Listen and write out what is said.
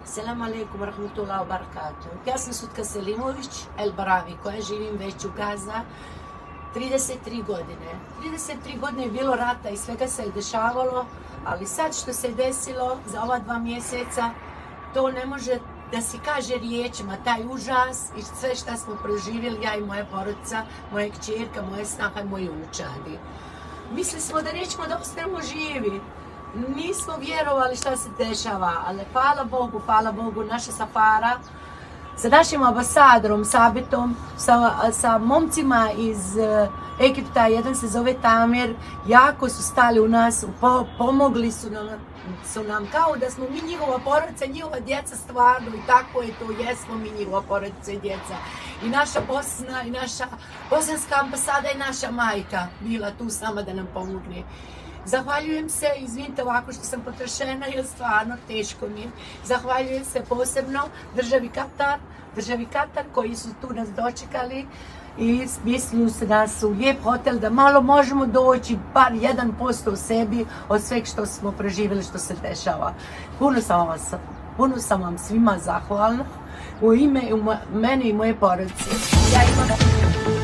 Selam alaikum rahmatullahi wa barakatuh. Ja sam Sutka Selimović, El Baravi, koja živim već u Gaza 33 godine. 33 godine je bilo rata i svega se je dešavalo, ali sad što se je desilo za ova 2 mjeseca, to ne može da se kaže riječima, taj užas i sve što smo proživjeli, ja i moja porodica, moja kćerka, moja snaha i moji unučadi. Mislili smo da nećemo da ostanemo živi. Nismo vjerovali šta se dešava, ali hvala Bogu, naša safara sa našim ambasadorom, Sabitom, sa momcima iz Egipta, jedan se zove Tamir, jako su stali u nas, pomogli su nam kao da smo mi njihova porodica, njihova djeca stvarno, i tako je to, jesmo mi njihova porodica i djeca. I naša Bosna, i naša bosanska ambasada i naša majka bila tu s nama da nam pomogne. Zahvaljujem se, izvinite ovako što sam potrošena, jer stvarno teško mi je. Zahvaljujem se posebno državi Katar koji su tu nas dočekali i smjestili su nas u lijep hotel da malo možemo doći, bar 1% u sebi od sveg što smo proživjeli, što se dešava. Puno sam vam svima zahvalna u ime mene i moje porodice. Ja imam